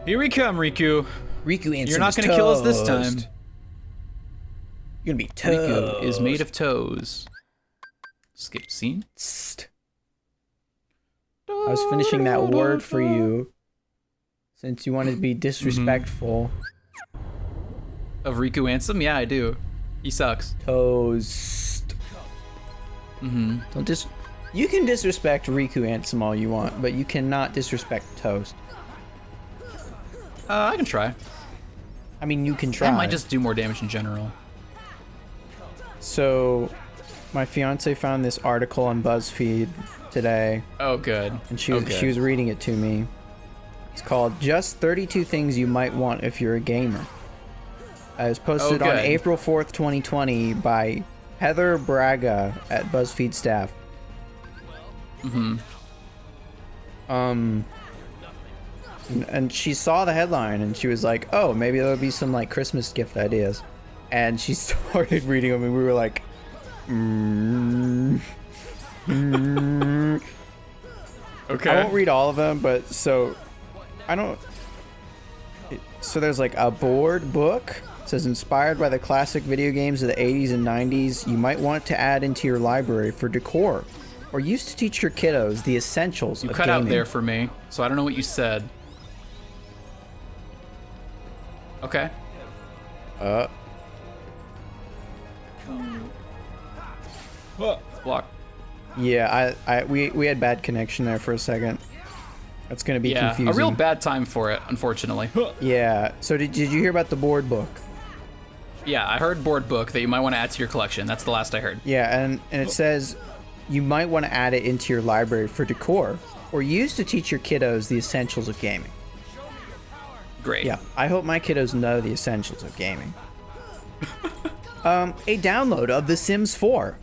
Here we come, Riku. Riku answers You're not gonna kill us this time. You're gonna be toast. Riku is made of toes. Skip scene. I was finishing that word for you, since you wanted to be disrespectful. Of Riku Ansem? Yeah, I do. He sucks. Toast. Don't You can disrespect Riku Ansem all you want, but you cannot disrespect Toast. I can try. I mean, you can try. I might just do more damage in general. So, my fiance found this article on BuzzFeed today. Oh, good. And she was reading it to me. It's called "Just 32 Things You Might Want If You're a Gamer." It was posted on April 4th, 2020 by Heather Braga at BuzzFeed staff. And she saw the headline and she was like, oh, maybe there'll be some like Christmas gift ideas. And she started reading them and we were like, Okay. I won't read all of them, but so there's like a board book. It says, inspired by the classic video games of the 80s and 90s, you might want to add into your library for decor, or used to teach your kiddos the essentials of gaming. You cut out there for me, so I don't know what you said. Okay. Block. Yeah, we had bad connection there for a second. That's gonna be confusing. A real bad time for it, unfortunately. Yeah. So did you hear about the board book? Yeah, I heard board book that you might want to add to your collection. That's the last I heard. Yeah, and it says you might want to add it into your library for decor, or use to teach your kiddos the essentials of gaming. Great. Yeah, I hope my kiddos know the essentials of gaming. A download of The Sims 4.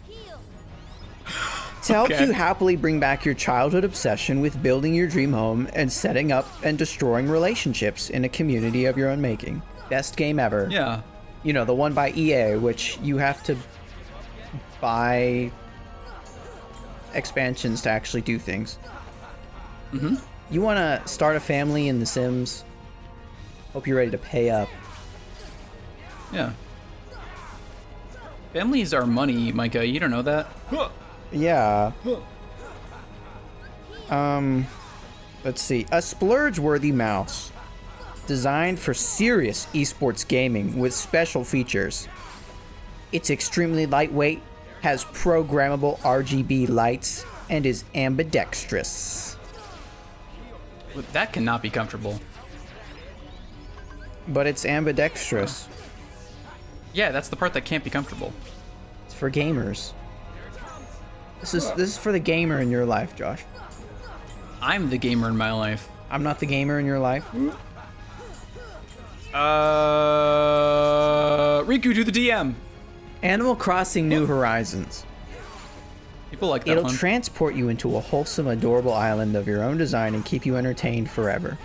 To help you happily bring back your childhood obsession with building your dream home and setting up and destroying relationships in a community of your own making. Best game ever. Yeah. You know, the one by EA, which you have to buy expansions to actually do things. You want to start a family in The Sims? Hope you're ready to pay up. Yeah. Families are money, Micah. You don't know that? Yeah. Let's see. A splurge-worthy mouse. Designed for serious esports gaming with special features. It's extremely lightweight, has programmable RGB lights, and is ambidextrous. That cannot be comfortable. But it's ambidextrous. Yeah, that's the part that can't be comfortable. It's for gamers. This is for the gamer in your life, Josh. I'm the gamer in my life. I'm not the gamer in your life. Riku to the DM. Animal Crossing New Horizons. People like that It'll one. transport you into a wholesome, adorable island of your own design and keep you entertained forever.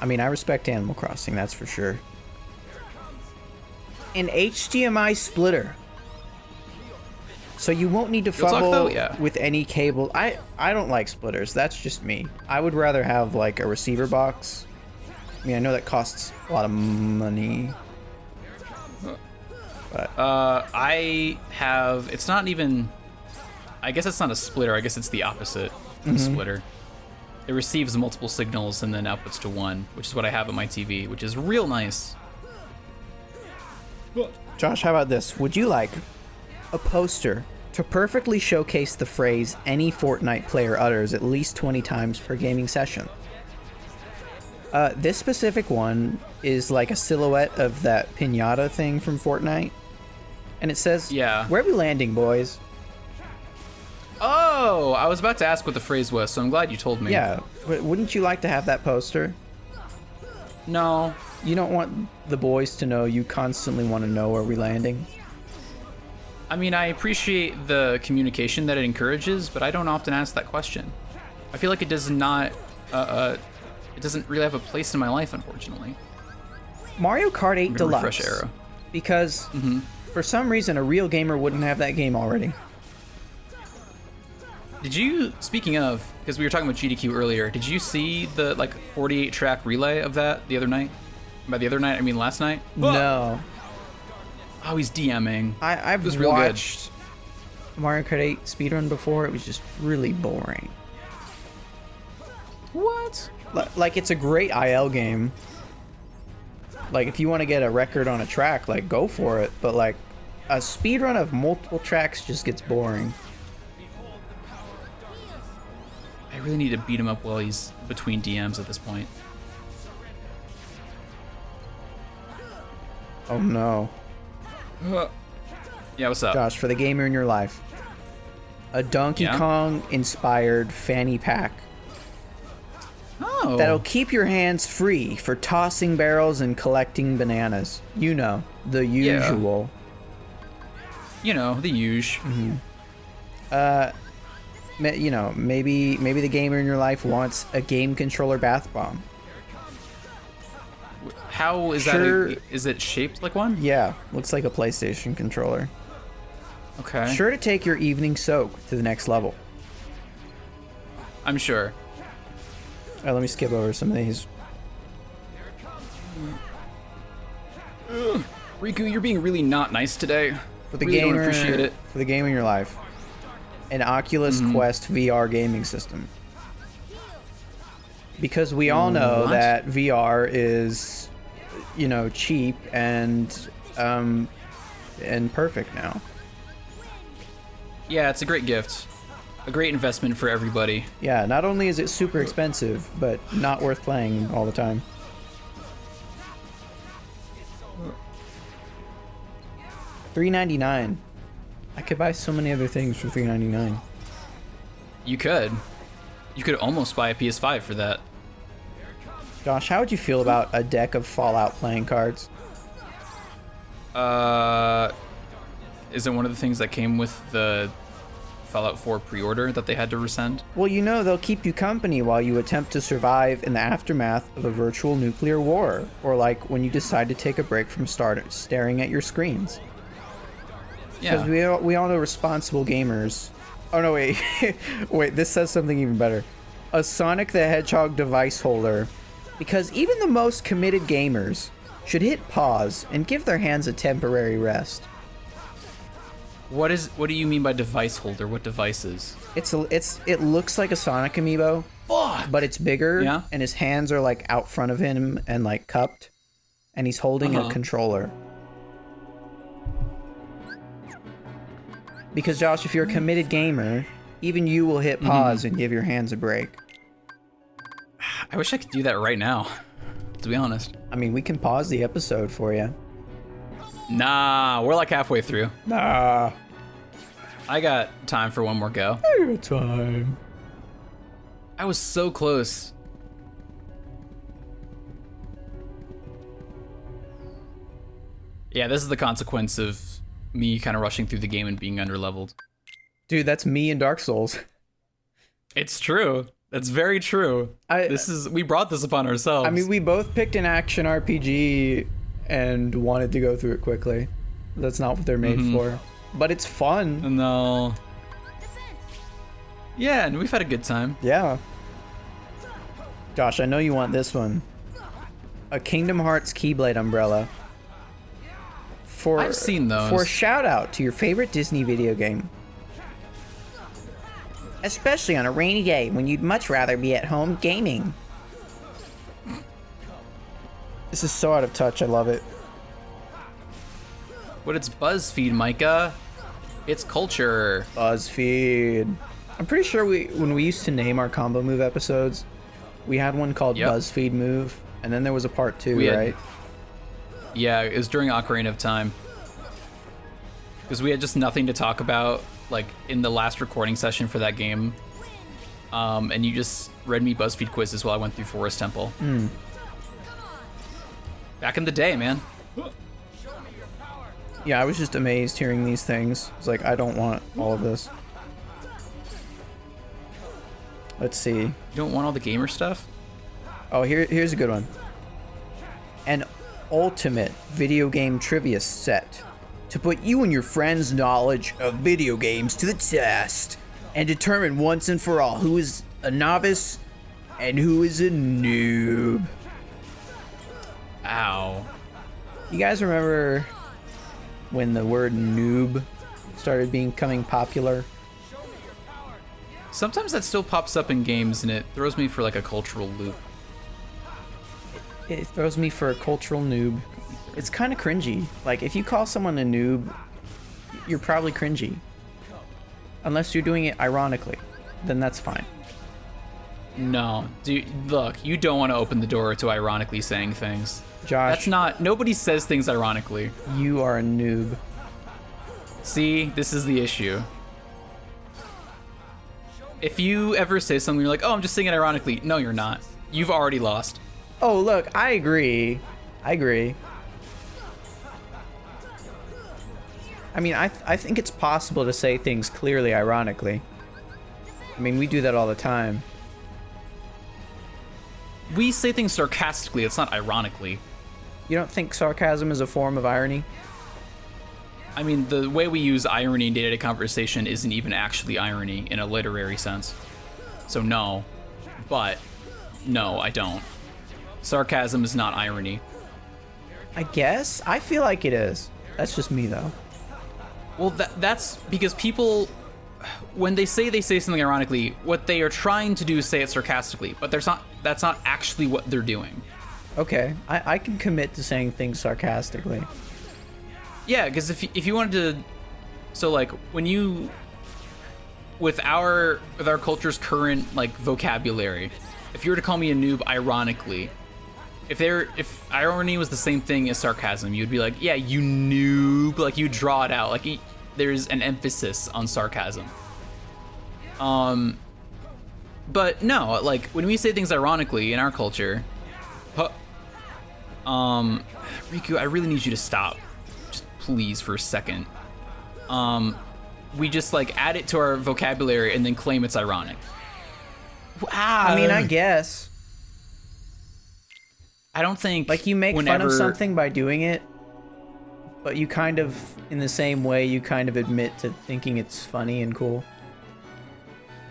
I mean, I respect Animal Crossing, that's for sure. An HDMI splitter. So you won't need to fumble with any cable. I don't like splitters, that's just me. I would rather have like a receiver box. I mean, I know that costs a lot of money. But I have, it's not even, I guess it's not a splitter, I guess it's the opposite of a splitter. It receives multiple signals and then outputs to one, which is what I have on my TV, which is real nice. Josh, how about this? Would you like a poster to perfectly showcase the phrase any Fortnite player utters at least 20 times per gaming session? This specific one is like a silhouette of that piñata thing from Fortnite. And it says, where are we landing, boys? Oh, I was about to ask what the phrase was, so I'm glad you told me. Yeah, wouldn't you like to have that poster? No. You don't want the boys to know you constantly want to know where we're landing? I mean, I appreciate the communication that it encourages, but I don't often ask that question. I feel like it does not, it doesn't really have a place in my life, unfortunately. Mario Kart 8 Deluxe. Refresh arrow. Because for some reason a real gamer wouldn't have that game already. Did you, speaking of, because we were talking about GDQ earlier, did you see the 48 track relay of that the other night? By the other night, I mean last night? No. Oh, he's DMing. I've watched Mario Kart 8 speedrun before. It was just really boring. What? Like, it's a great IL game. Like, if you want to get a record on a track, like, go for it. But, like, a speedrun of multiple tracks just gets boring. I really need to beat him up while he's between DMs at this point. Oh, no. Yeah, what's up? Josh, for the gamer in your life. A Donkey Kong-inspired fanny pack. Oh. That'll keep your hands free for tossing barrels and collecting bananas. You know, the usual. You know, the usual. You know, maybe the gamer in your life wants a game controller bath bomb. How is that? Is it shaped like one? Yeah, looks like a PlayStation controller. Okay. Sure to take your evening soak to the next level. I'm sure. Let me skip over some of these. Riku, you're being really not nice today. For the really gamer, don't appreciate it. For the game in your life, an Oculus Quest VR gaming system. Because we all know that VR is, you know, cheap and perfect now. Yeah, it's a great gift. A great investment for everybody. Yeah, not only is it super expensive, but not worth playing all the time. $3.99. I could buy so many other things for $3.99. You could. You could almost buy a PS5 for that. Josh, how would you feel about a deck of Fallout playing cards? Is it one of the things that came with the Fallout 4 pre-order that they had to resend? Well, you know, they'll keep you company while you attempt to survive in the aftermath of a virtual nuclear war, or like when you decide to take a break from staring at your screens. Yeah. Because we all know responsible gamers. Oh no, wait, wait, this says something even better. A Sonic the Hedgehog device holder, because even the most committed gamers should hit pause and give their hands a temporary rest. What do you mean by device holder? What devices? It looks like a Sonic amiibo. Fuck! But it's bigger, Yeah? and his hands are like out front of him and like cupped, and he's holding a controller. Because Josh, if you're a committed gamer, even you will hit pause and give your hands a break. I wish I could do that right now, to be honest. I mean, we can pause the episode for you. Nah, we're like halfway through. Nah. I got time for one more go. I got time. I was so close. Yeah, this is the consequence of me kind of rushing through the game and being underleveled. Dude, that's me in Dark Souls. It's true. That's very true. We brought this upon ourselves. I mean, we both picked an action RPG and wanted to go through it quickly. That's not what they're made for. But it's fun. No. Yeah, and we've had a good time. Yeah. Josh, I know you want this one. A Kingdom Hearts Keyblade umbrella. I've seen those. For a shout out to your favorite Disney video game. Especially on a rainy day when you'd much rather be at home gaming. This is so out of touch, I love it. But it's BuzzFeed, Micah. It's culture. BuzzFeed. I'm pretty sure when we used to name our combo move episodes, we had one called BuzzFeed Move, and then there was a part 2, right? Yeah, it was during Ocarina of Time. Because we had just nothing to talk about, like, in the last recording session for that game. And you just read me BuzzFeed quizzes while I went through Forest Temple. Back in the day, man. Yeah, I was just amazed hearing these things. It's like, I don't want all of this. Let's see. You don't want all the gamer stuff? Oh, here's a good one. An ultimate video game trivia set to put you and your friends' knowledge of video games to the test. and determine once and for all who is a novice and who is a noob. Ow. You guys remember when the word noob started becoming popular? Sometimes that still pops up in games and it throws me for like a cultural loop. It throws me for a cultural noob. It's kind of cringy. Like, if you call someone a noob, you're probably cringy. Unless you're doing it ironically, then that's fine. No, dude, look, you don't want to open the door to ironically saying things. Josh, That's not, nobody says things ironically. you are a noob. See, this is the issue. If you ever say something, you're like, oh, I'm just saying it ironically. No, you're not. You've already lost. Oh, look, I agree. I mean, I think it's possible to say things clearly ironically. I mean, we do that all the time. We say things sarcastically, it's not ironically. You don't think sarcasm is a form of irony? I mean, the way we use irony in day-to-day conversation isn't even actually irony in a literary sense. So no, but no, I don't. Sarcasm is not irony. I guess. I feel like it is. That's just me, though. Well, that's because people, when they say something ironically, what they are trying to do is say it sarcastically, but that's not actually what they're doing. Okay, I can commit to saying things sarcastically. Yeah, because if you wanted to, so like when you, with our culture's current like vocabulary, if you were to call me a noob ironically, if irony was the same thing as sarcasm, you'd be like, yeah, you noob, like you draw it out, like there's an emphasis on sarcasm. But no, like when we say things ironically in our culture, Riku, I really need you to stop, just please for a second. We just like add it to our vocabulary and then claim it's ironic. I mean, I guess. I don't think like you make fun of something by doing it, but you kind of, in the same way, you kind of admit to thinking it's funny and cool.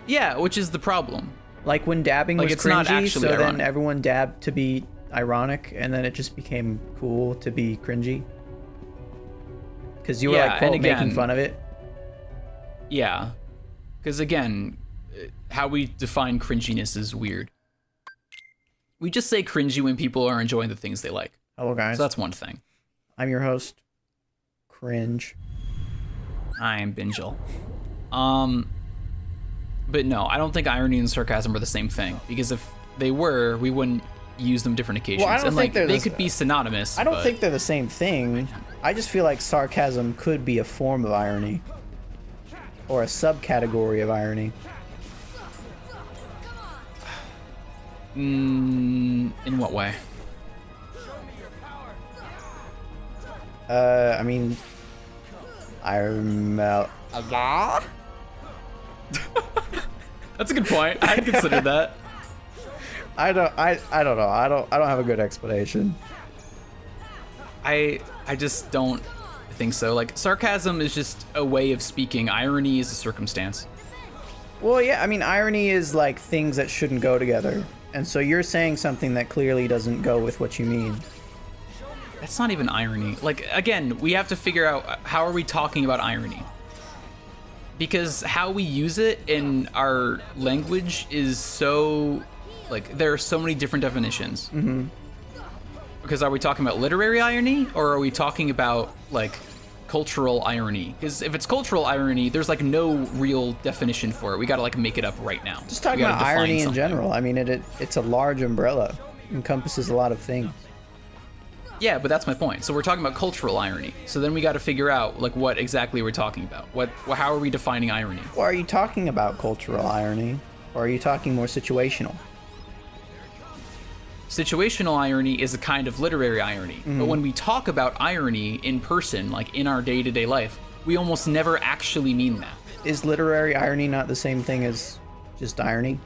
Yeah, which is the problem. Like when dabbing like was it's not cringy, actually so ironic. then everyone dabbed to be ironic, and then it just became cool to be cringy. Because you were like, quote, making fun of it. Yeah, because again, how we define cringiness is weird. We just say cringy when people are enjoying the things they like. Hello, guys. So that's one thing. I'm your host, Cringe. I am Binjel. But no, I don't think irony and sarcasm are the same thing, because if they were, we wouldn't use them different occasions. Well, I don't and think like they could be synonymous. I don't think they're the same thing. I just feel like sarcasm could be a form of irony, or a subcategory of irony. In what way? I mean, I'm Allah. That's a good point. I considered that. I don't know. I don't have a good explanation. I just don't think so. Like sarcasm is just a way of speaking. Irony is a circumstance. Well, yeah, I mean, irony is like things that shouldn't go together. And so you're saying something that clearly doesn't go with what you mean. That's not even irony. Like, again, we have to figure out how are we talking about irony? Because how we use it in our language is so, like, there are so many different definitions. Mm-hmm. Because are we talking about literary irony, or are we talking about, like, cultural irony? Because if it's cultural irony, there's, like, no real definition for it. We gotta, like, make it up right now. Just talking about irony in general. I mean, it's a large umbrella. It encompasses a lot of things. Yeah, but that's my point. So we're talking about cultural irony. So then we got to figure out like what exactly we're talking about. How are we defining irony? Well, are you talking about cultural irony, or are you talking more situational? Situational irony is a kind of literary irony. Mm-hmm. But when we talk about irony in person, like in our day-to-day life, we almost never actually mean that. Is literary irony not the same thing as just irony?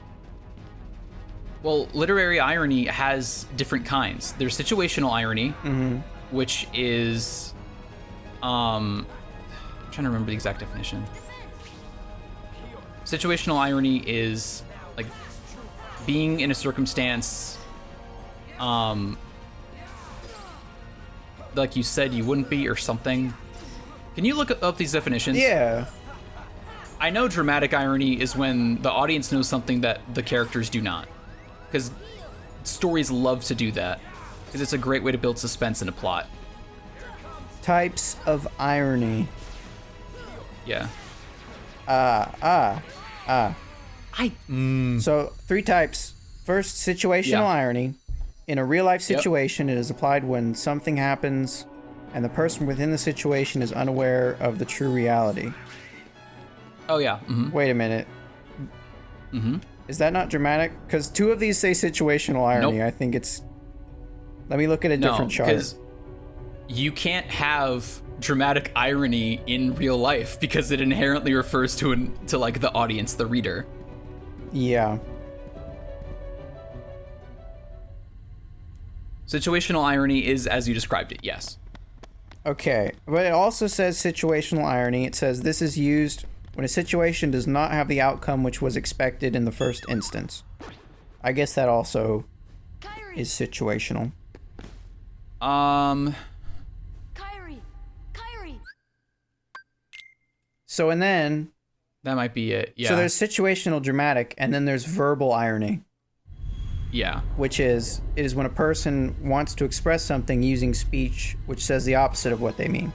Well, literary irony has different kinds. There's situational irony, mm-hmm. which is, I'm trying to remember the exact definition. Situational irony is like being in a circumstance, like you said you wouldn't be or something. Can you look up these definitions? Yeah. I know dramatic irony is when the audience knows something that the characters do not. Because stories love to do that. Because it's a great way to build suspense in a plot. Types of irony. Yeah. So 3 types. First, situational irony. In a real-life situation, it is applied when something happens and the person within the situation is unaware of the true reality. Oh, yeah. Mm-hmm. Wait a minute. Is that not dramatic? Because 2 of these say situational irony. Nope. I think it's... Let me look at a different chart. Because you can't have dramatic irony in real life because it inherently refers to like the audience, the reader. Yeah. Situational irony is as you described it, yes. Okay, but it also says situational irony. It says this is used when a situation does not have the outcome which was expected in the first instance. I guess that also is situational. Kyrie. So, and then... That might be it, yeah. So there's situational dramatic, and then there's verbal irony. Yeah. Which is, it is when a person wants to express something using speech which says the opposite of what they mean.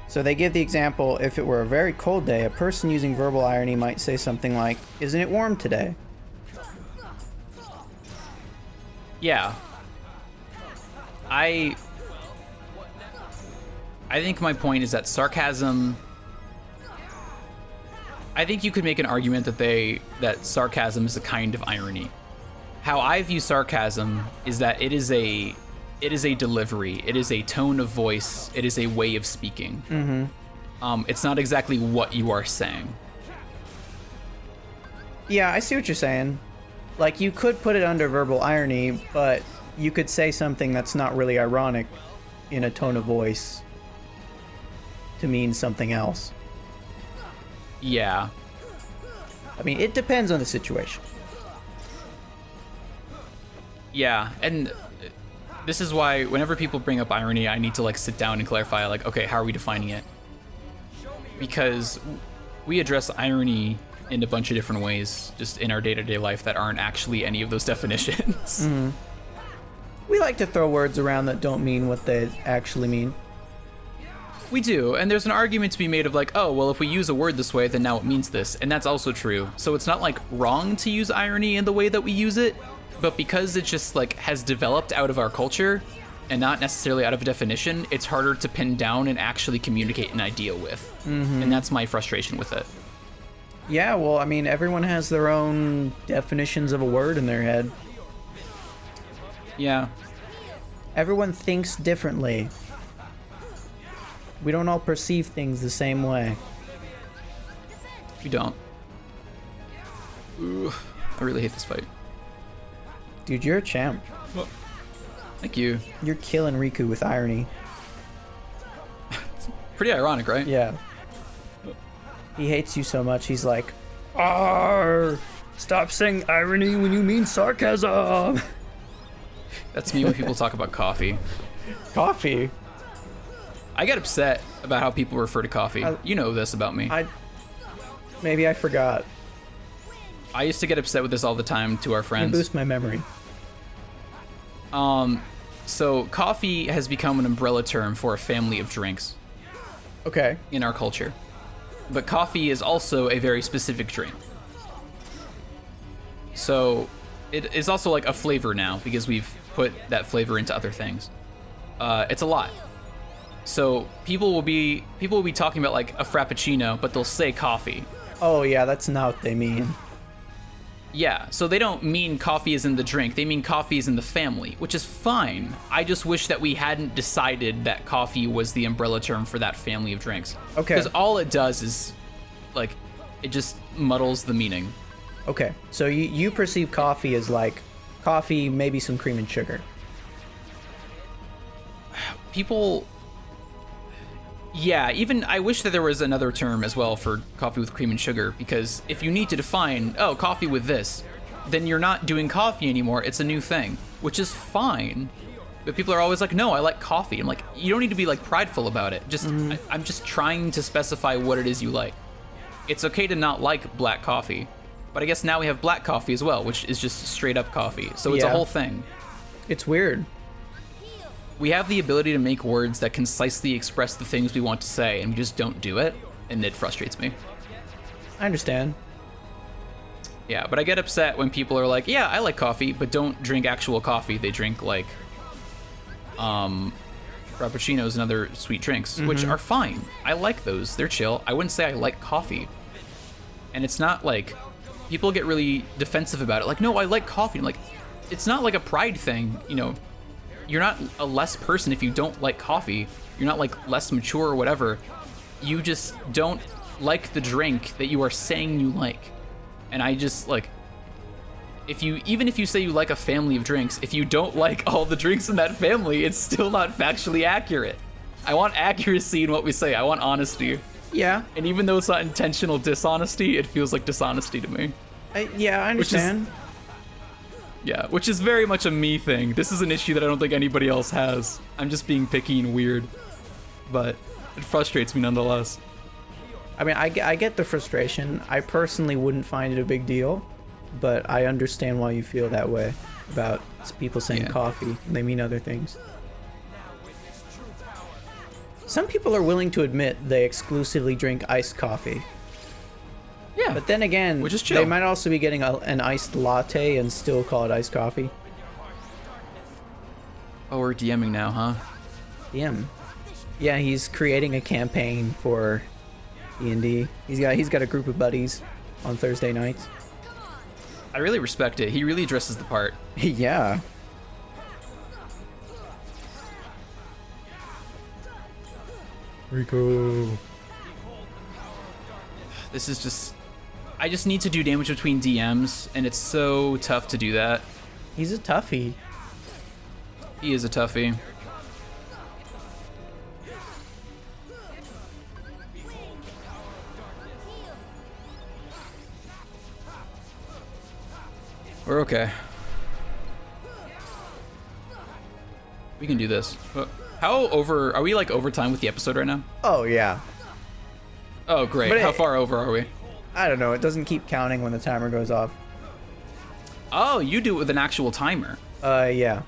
So they give the example, if it were a very cold day, a person using verbal irony might say something like, "Isn't it warm today?" Yeah. I think my point is that sarcasm... I think you could make an argument that sarcasm is a kind of irony. How I view sarcasm is that it is a delivery, it is a tone of voice, it is a way of speaking. It's not exactly what you are saying. Yeah, I see what you're saying. Like, you could put it under verbal irony, but you could say something that's not really ironic in a tone of voice to mean something else. Yeah. I mean, it depends on the situation. Yeah, and this is why whenever people bring up irony, I need to like sit down and clarify, like, okay, how are we defining it? Because we address irony in a bunch of different ways just in our day-to-day life that aren't actually any of those definitions. We like to throw words around that don't mean what they actually mean. We do, and there's an argument to be made of like, oh, well, if we use a word this way, then now it means this, and that's also true. So it's not like wrong to use irony in the way that we use it, but because it just like has developed out of our culture and not necessarily out of a definition, it's harder to pin down and actually communicate an idea with. And that's my frustration with it. Yeah, well, I mean, everyone has their own definitions of a word in their head. Yeah. Everyone thinks differently. We don't all perceive things the same way. We don't. Ooh, I really hate this fight. Dude, you're a champ. Well, thank you. You're killing Riku with irony. Pretty ironic, right? Yeah. He hates you so much, he's like, "Arr! Stop saying irony when you mean sarcasm!" That's me when people talk about coffee. Coffee? I get upset about how people refer to coffee. You know this about me. Maybe I forgot. I used to get upset with this all the time to our friends. Boost my memory. So coffee has become an umbrella term for a family of drinks. Okay. In our culture. But coffee is also a very specific drink. So it is also like a flavor now because we've put that flavor into other things. It's a lot. So people will be talking about like a frappuccino, but they'll say coffee. Oh yeah, that's not what they mean. Yeah, so they don't mean coffee is in the drink, they mean coffee is in the family, which is fine. I just wish that we hadn't decided that coffee was the umbrella term for that family of drinks. Okay. Because all it does is, like, it just muddles the meaning. Okay, so you perceive coffee as like coffee, maybe some cream and sugar. People... Yeah, even I wish that there was another term as well for coffee with cream and sugar, because if you need to define, oh, coffee with this, then you're not doing coffee anymore. It's a new thing, which is fine. But people are always like, no, I like coffee. I'm like, you don't need to be like prideful about it. Just I'm just trying to specify what it is you like. It's okay to not like black coffee, but I guess now we have black coffee as well, which is just straight up coffee. So it's a whole thing. It's weird. We have the ability to make words that concisely express the things we want to say, and we just don't do it, and it frustrates me. I understand. Yeah, but I get upset when people are like, yeah, I like coffee, but don't drink actual coffee. They drink like frappuccinos and other sweet drinks, which are fine. I like those. They're chill. I wouldn't say I like coffee. And it's not like people get really defensive about it. Like, no, I like coffee. I'm like, it's not like a pride thing, you know. You're not a less person if you don't like coffee. You're not like less mature or whatever. You just don't like the drink that you are saying you like. And I just like, even if you say you like a family of drinks, if you don't like all the drinks in that family, it's still not factually accurate. I want accuracy in what we say. I want honesty. Yeah. And even though it's not intentional dishonesty, it feels like dishonesty to me. I understand. Which is very much a me thing. This is an issue that I don't think anybody else has. I'm just being picky and weird. But it frustrates me nonetheless. I mean, I get the frustration. I personally wouldn't find it a big deal, but I understand why you feel that way about people saying coffee. They mean other things. Some people are willing to admit they exclusively drink iced coffee. Yeah. But then again, which is chill. They might also be getting an iced latte and still call it iced coffee. Oh, we're DMing now, huh? DM. Yeah, he's creating a campaign for D&D. He's got a group of buddies on Thursday nights. I really respect it. He really dresses the part. Yeah. Rico. This is just... I just need to do damage between DMs, and it's so tough to do that. He's a toughie. He is a toughie. We're okay. We can do this. How over... Are we like overtime with the episode right now? Oh, yeah. Oh, great. But How far over are we? I don't know. It doesn't keep counting when the timer goes off. Oh, you do it with an actual timer. Yeah.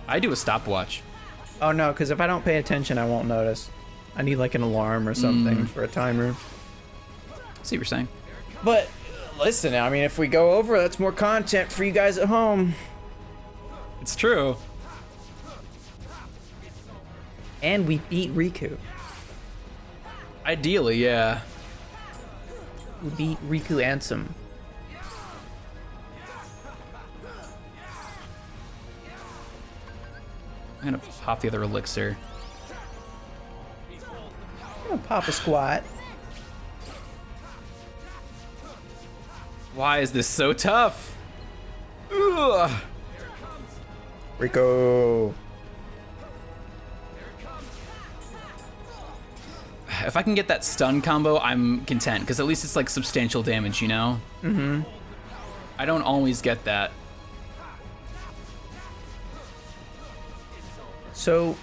I do a stopwatch. Oh, no, because if I don't pay attention, I won't notice. I need like an alarm or something for a timer. I see what you're saying. But listen, I mean, if we go over, that's more content for you guys at home. It's true. And we beat Riku. Ideally, yeah. We beat Riku Ansem. I'm gonna pop the other elixir. I'm gonna pop a squat. Why is this so tough? Ugh. Rico. If I can get that stun combo, I'm content, because at least it's like substantial damage, you know? Mm-hmm. I don't always get that. So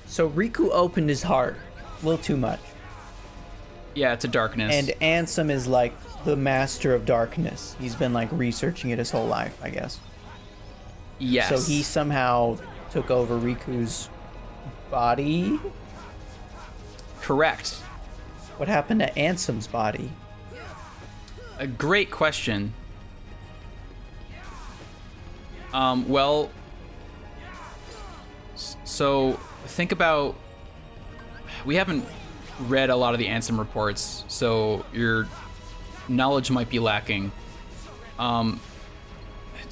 Riku opened his heart a little too much. Yeah, to darkness. And Ansem is like the master of darkness. He's been like researching it his whole life, I guess. Yes. So he somehow took over Riku's body? Correct. What happened to Ansem's body? A great question. Well, so think about, we haven't read a lot of the Ansem reports, so your knowledge might be lacking. Do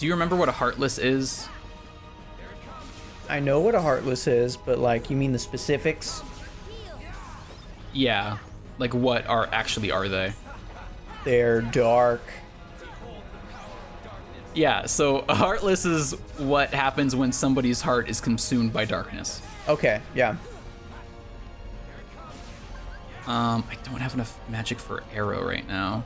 you remember what a Heartless is? I know what a Heartless is, but like, you mean the specifics? Yeah, like what are they? They're dark. Yeah, so a Heartless is what happens when somebody's heart is consumed by darkness. Okay, yeah. I don't have enough magic for arrow right now.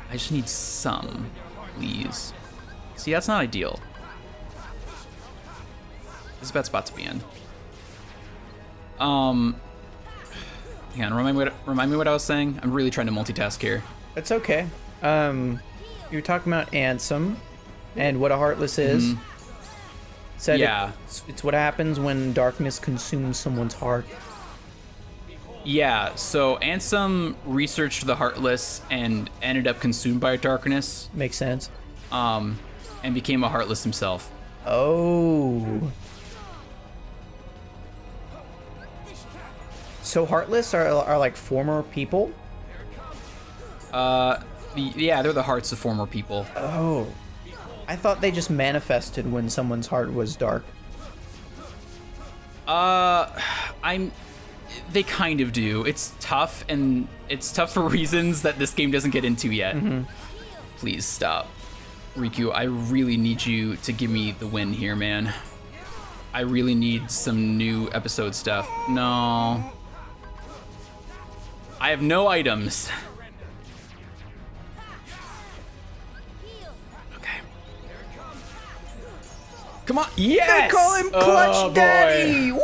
I just need some, please. See, that's not ideal. This is a bad spot to be in. Hang on, remind me what I was saying? I'm really trying to multitask here. That's okay. You're talking about Ansem and what a Heartless is. Said yeah. It's what happens when darkness consumes someone's heart. Yeah, so Ansem researched the Heartless and ended up consumed by darkness. Makes sense. And became a Heartless himself. Oh. So Heartless are like former people? Yeah, they're the hearts of former people. Oh. I thought they just manifested when someone's heart was dark. They kind of do. It's tough, and it's tough for reasons that this game doesn't get into yet. Please stop. Riku, I really need you to give me the win here, man. I really need some new episode stuff. No. I have no items. Okay. Come on. Yes! They call him Clutch Daddy! Woo!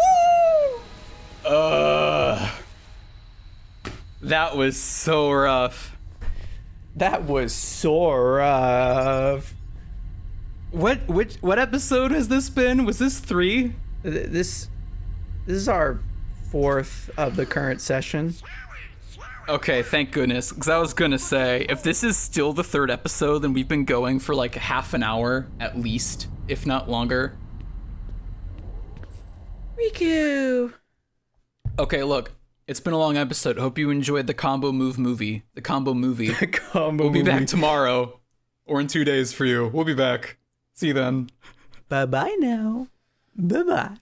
That was so rough. That was so rough. What episode has this been? Was this 3? This is our 4th of the current session. Okay, thank goodness. Because I was gonna say, if this is still the 3rd episode, then we've been going for like half an hour at least, if not longer. Riku. Okay, look. It's been a long episode. Hope you enjoyed the combo movie. The combo movie. We'll be back tomorrow. Or in 2 days for you. We'll be back. See you then. Bye-bye now. Bye-bye.